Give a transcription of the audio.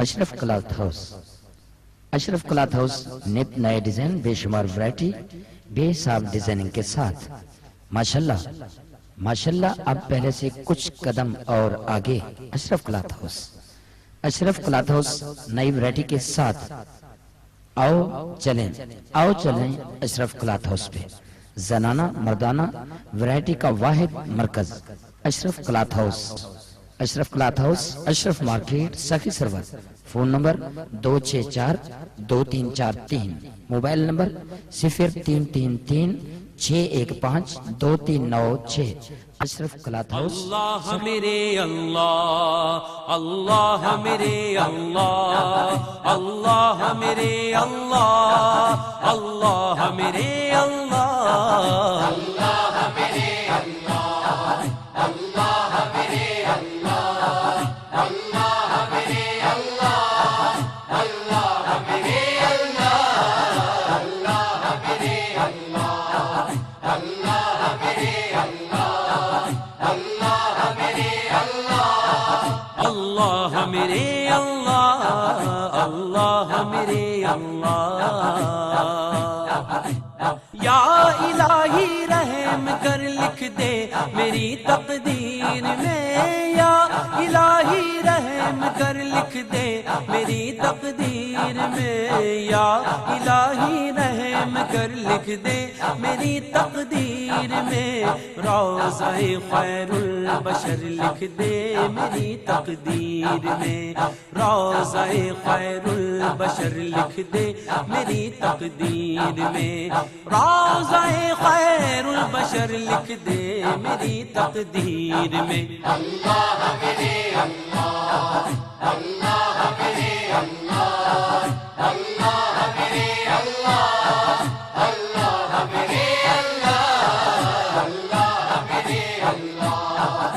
اشرف cloth house. اشرف cloth house نت نئے design, بے شمار ورائٹی، بے حساب ڈیزائننگ کے ساتھ ماشاءاللہ اب پہلے سے کچھ قدم اور آگے اشرف کلاتھ ہاؤس۔ اشرف کلاتھ ہاؤس نئی ورائٹی کے ساتھ آؤ چلیں اشرف کلاتھ ہاؤس پہ۔ زنانہ مردانہ ورائٹی کا واحد مرکز اشرف کلاتھ ہاؤس۔ اشرف کلاتھ ہاؤس، اشرف مارکیٹ، سخی سرور۔ فون نمبر 2642343، موبائل نمبر 0333615239 اشرف کلاتھ ہاؤس۔ اللہ میرے اللہ، اللہ میرے اللہ، اللہ میرے اللہ، اللہ میرے اللہ، اللہ میرے اللہ، اللہ میرے اللہ، اللہ میرے اللہ، اللہ میرے اللہ، اللہ میرے اللہ، اللہ میرے اللہ، اللہ میرے اللہ، اللہ میرے اللہ، اللہ میرے اللہ۔ یا الہی رحم کر لکھ دے میری تقدیر میں، یا الہی رحم کر لکھ دے میری تقدیر میں، یا الہی رحم کر لکھ دے میری تقدیر میں، روضہ خیر البشر لکھ دے میری تقدیر میں، روضہ خیر البشر لکھ دے میری تقدیر میں، روضہ خیر البشر لکھ دے میری تقدیر میں۔ اللہ میرے اللہ، اللہ میرے اللہ، اللہ میرے اللہ، اللہ میرے اللہ، اللہ میرے اللہ،